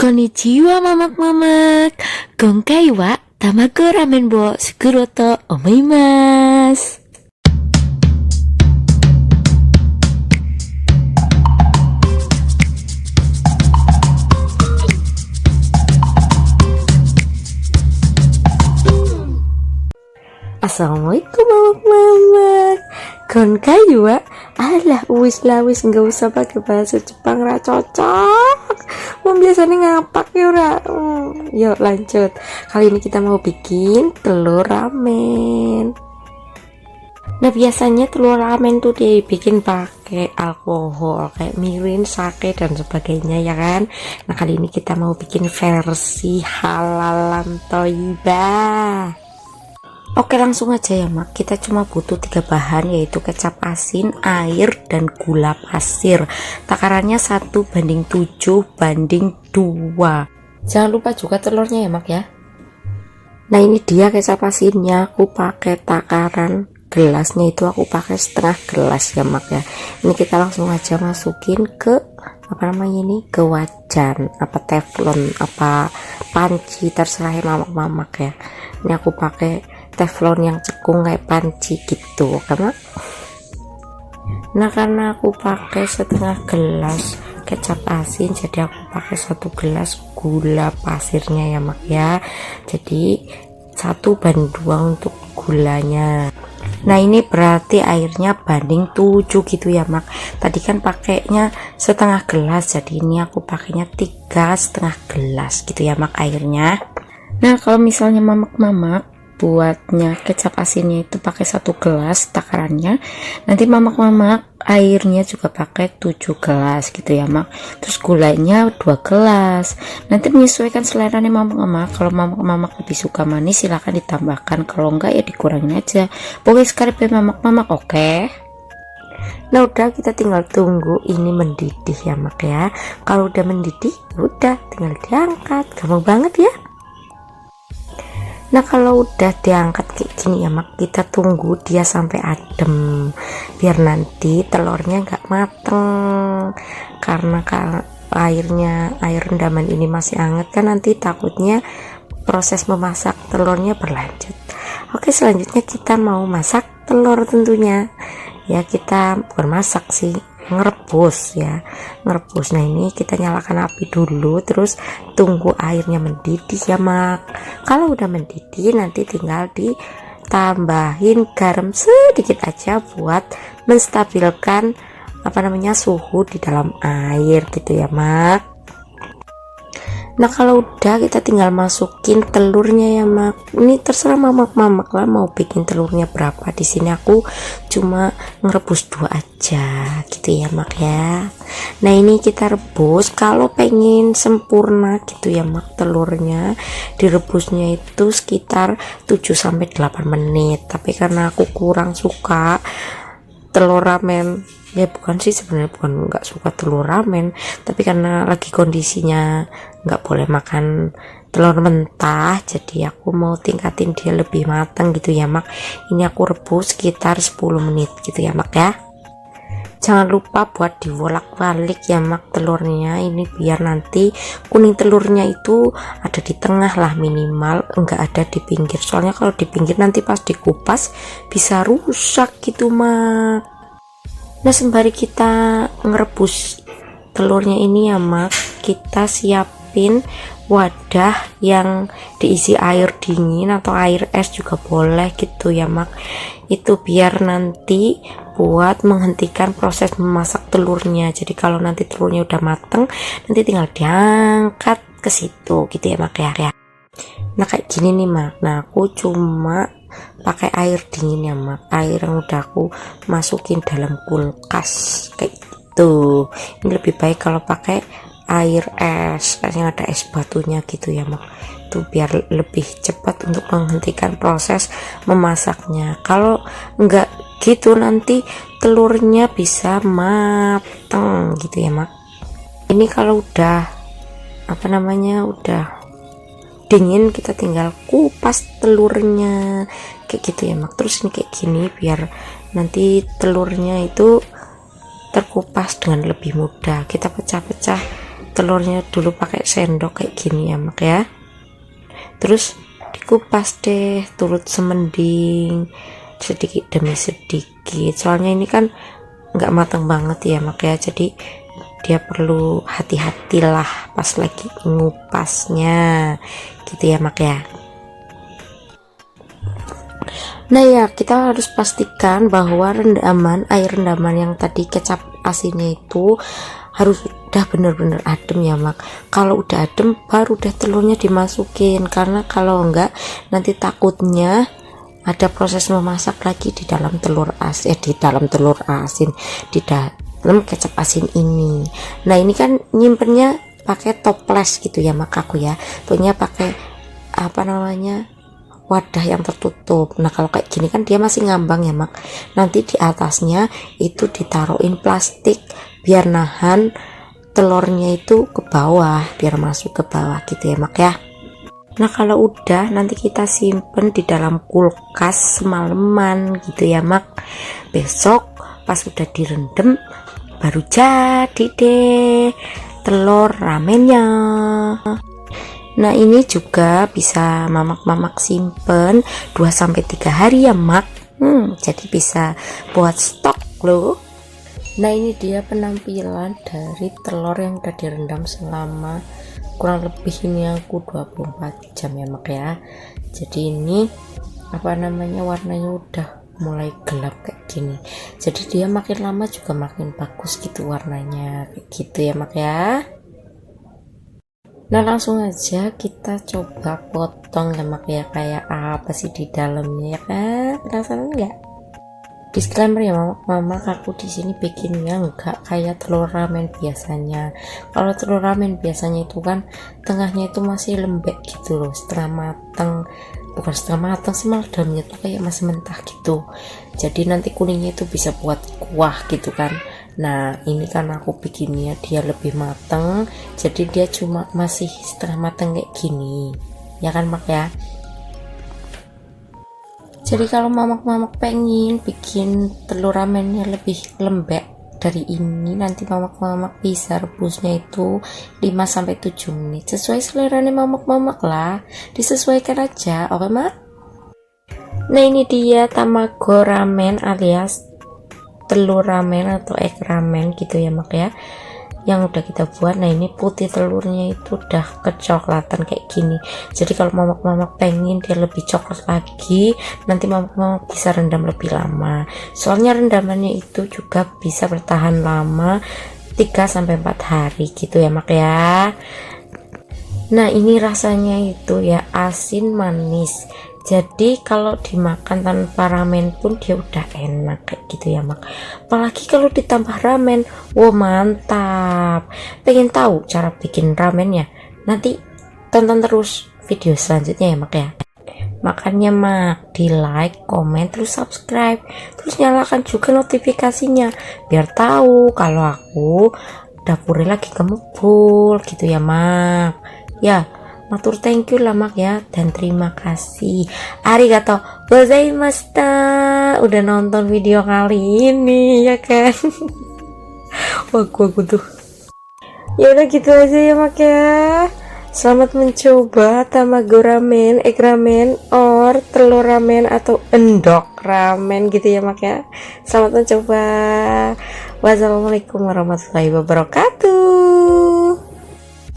Konnichiwa mamak-mamak. Gonkai wa tamago ramen wo sukuro to omoimasu. Assalamualaikum mamak-mamak. Gonkai wa. Alah wis nggak usah pakai bahasa Jepang, ra cocok. Biasanya ngapak ya ora. Yuk lanjut. Kali ini kita mau bikin telur ramen. Nah biasanya telur ramen tuh dibikin pakai alkohol kayak mirin, sake dan sebagainya ya kan. Nah kali ini kita mau bikin versi halalan toiba. Oke langsung aja ya mak, kita cuma butuh 3 bahan yaitu kecap asin, air, dan gula pasir. Takarannya 1:7:2. Jangan lupa juga telurnya ya mak ya. Nah ini dia kecap asinnya, aku pakai takaran gelasnya itu aku pakai setengah gelas ya mak ya. Ini kita langsung aja masukin ke ke wajan, teflon, panci, terserah mamak-mamak ya. Ini aku pakai teflon yang cekung kayak panci gitu karena aku pakai setengah gelas kecap asin, jadi aku pakai 1 gelas gula pasirnya ya mak ya. Jadi 1:2 untuk gulanya. Nah ini berarti airnya banding 7 gitu ya mak. Tadi kan pakainya setengah gelas, jadi ini aku pakainya 3,5 gelas gitu ya mak airnya. Nah kalau misalnya mamak-mamak buatnya kecap asinnya itu pakai 1 gelas takarannya, nanti mamak-mamak airnya juga pakai 7 gelas gitu ya mak. Terus gulanya 2 gelas. Nanti menyesuaikan selera nih mamak-mamak. Kalau mamak-mamak lebih suka manis silahkan ditambahkan, kalau enggak ya dikurangin aja. Pokoknya sekarang mamak-mamak oke. Nah udah, kita tinggal tunggu ini mendidih ya mak ya. Kalau udah mendidih udah tinggal diangkat, gampang banget ya. Nah kalau udah diangkat kayak gini ya mak, kita tunggu dia sampai adem biar nanti telurnya nggak mateng, karena air rendaman ini masih hangat kan, nanti takutnya proses memasak telurnya berlanjut. Oke selanjutnya kita mau masak telur tentunya ya, kita bukan masak sih, ngerebus ya, ngerebus. Nah ini kita nyalakan api dulu, terus tunggu airnya mendidih ya mak. Kalau udah mendidih nanti tinggal ditambahin garam sedikit aja buat menstabilkan suhu di dalam air gitu ya mak. Nah kalau udah kita tinggal masukin telurnya ya mak. Ini terserah mamak-mamak lah mau bikin telurnya berapa. Di sini aku cuma ngerebus 2 aja gitu ya mak ya. Nah ini kita rebus, kalau pengen sempurna gitu ya mak telurnya, direbusnya itu sekitar 7-8 menit. Tapi karena aku kurang suka telur ramen, ya bukan sih sebenarnya, bukan nggak suka telur ramen, tapi karena lagi kondisinya nggak boleh makan telur mentah, jadi aku mau tingkatin dia lebih matang gitu ya mak. Ini aku rebus sekitar 10 menit gitu ya mak ya. Jangan lupa buat dibolak-balik ya mak telurnya, ini biar nanti kuning telurnya itu ada di tengah lah minimal, enggak ada di pinggir, soalnya kalau di pinggir nanti pas dikupas bisa rusak gitu mak. Nah sembari kita ngerebus telurnya ini ya mak, kita siapin wadah yang diisi air dingin atau air es juga boleh gitu ya mak. Itu biar nanti buat menghentikan proses memasak telurnya. Jadi kalau nanti telurnya udah mateng, nanti tinggal diangkat ke situ gitu ya mak ya. Nah kayak gini nih mak. Nah aku cuma pakai air dingin ya mak, air yang udah aku masukin dalam kulkas kayak gitu. Ini lebih baik kalau pakai air es yang ada es batunya gitu ya mak, itu biar lebih cepat untuk menghentikan proses memasaknya. Kalau enggak gitu nanti telurnya bisa mateng gitu ya mak. Ini kalau udah udah dingin, kita tinggal kupas telurnya kayak gitu ya mak. Terus ini kayak gini biar nanti telurnya itu terkupas dengan lebih mudah. Kita pecah-pecah telurnya dulu pakai sendok kayak gini ya mak ya, terus dikupas deh turut semending sedikit demi sedikit, soalnya ini kan nggak matang banget ya mak ya, jadi dia perlu hati-hatilah pas lagi ngupasnya gitu ya mak ya. Nah ya, kita harus pastikan bahwa air rendaman yang tadi kecap asinnya itu harus udah bener-bener adem ya mak. Kalau udah adem baru udah telurnya dimasukin, karena kalau enggak nanti takutnya ada proses memasak lagi di dalam telur asin, di dalam kecap asin ini. Nah ini kan nyimpennya pakai toples gitu ya mak aku ya, punya pakai apa namanya, wadah yang tertutup. Nah kalau kayak gini kan dia masih ngambang ya mak, nanti di atasnya itu ditaruhin plastik biar nahan telurnya itu ke bawah, biar masuk ke bawah gitu ya mak ya. Nah kalau udah nanti kita simpen di dalam kulkas semalaman gitu ya mak, besok pas udah direndam baru jadi deh telur ramennya. Nah ini juga bisa mamak-mamak simpen 2-3 hari ya mak, jadi bisa buat stok loh. Nah ini dia penampilan dari telur yang udah direndam selama kurang lebih ini aku 24 jam ya mak ya. Jadi ini apa namanya, warnanya udah mulai gelap kayak gini, jadi dia makin lama juga makin bagus gitu warnanya kayak gitu ya mak ya. Nah langsung aja kita coba potong ya mak ya, kayak apa sih di dalamnya ya kan, penasaran nggak? Disclaimer ya mama, aku di sini bikinnya nggak kayak telur ramen biasanya. Kalau telur ramen biasanya itu kan tengahnya itu masih lembek gitu loh, setengah matang, bukan setengah matang sih, malah dalamnya tuh kayak masih mentah gitu, jadi nanti kuningnya itu bisa buat kuah gitu kan. Nah ini kan aku bikinnya dia lebih mateng, jadi dia cuma masih setengah mateng kayak gini ya kan mak ya. Jadi kalau mamak-mamak pengen bikin telur ramennya lebih lembek dari ini, nanti mamak-mamak bisa rebusnya itu 5-7 menit sesuai selera mamak-mamak lah, disesuaikan aja, oke mak. Nah ini dia tamago ramen alias telur ramen atau egg ramen gitu ya mak ya, yang udah kita buat. Nah ini putih telurnya itu udah kecoklatan kayak gini, jadi kalau mamak-mamak pengen dia lebih coklat lagi, nanti mamak-mamak bisa rendam lebih lama, soalnya rendamannya itu juga bisa bertahan lama 3-4 hari gitu ya mak ya. Nah ini rasanya itu ya asin manis, jadi kalau dimakan tanpa ramen pun dia udah enak kayak gitu ya mak, apalagi kalau ditambah ramen, wow mantap. Pengen tahu cara bikin ramennya? Nanti tonton terus video selanjutnya ya mak ya. Makanya mak di like, komen, terus subscribe, terus nyalakan juga notifikasinya biar tahu kalau aku dapurnya lagi kemubul gitu ya mak ya. Matur thank you lah mak ya, dan terima kasih arigato gozaimashita udah nonton video kali ini ya kan. Wah gua tuh ya udah gitu aja ya mak ya. Selamat mencoba tamago ramen, egg ramen, or telur ramen atau endok ramen gitu ya mak ya. Selamat mencoba. Wassalamualaikum warahmatullahi wabarakatuh.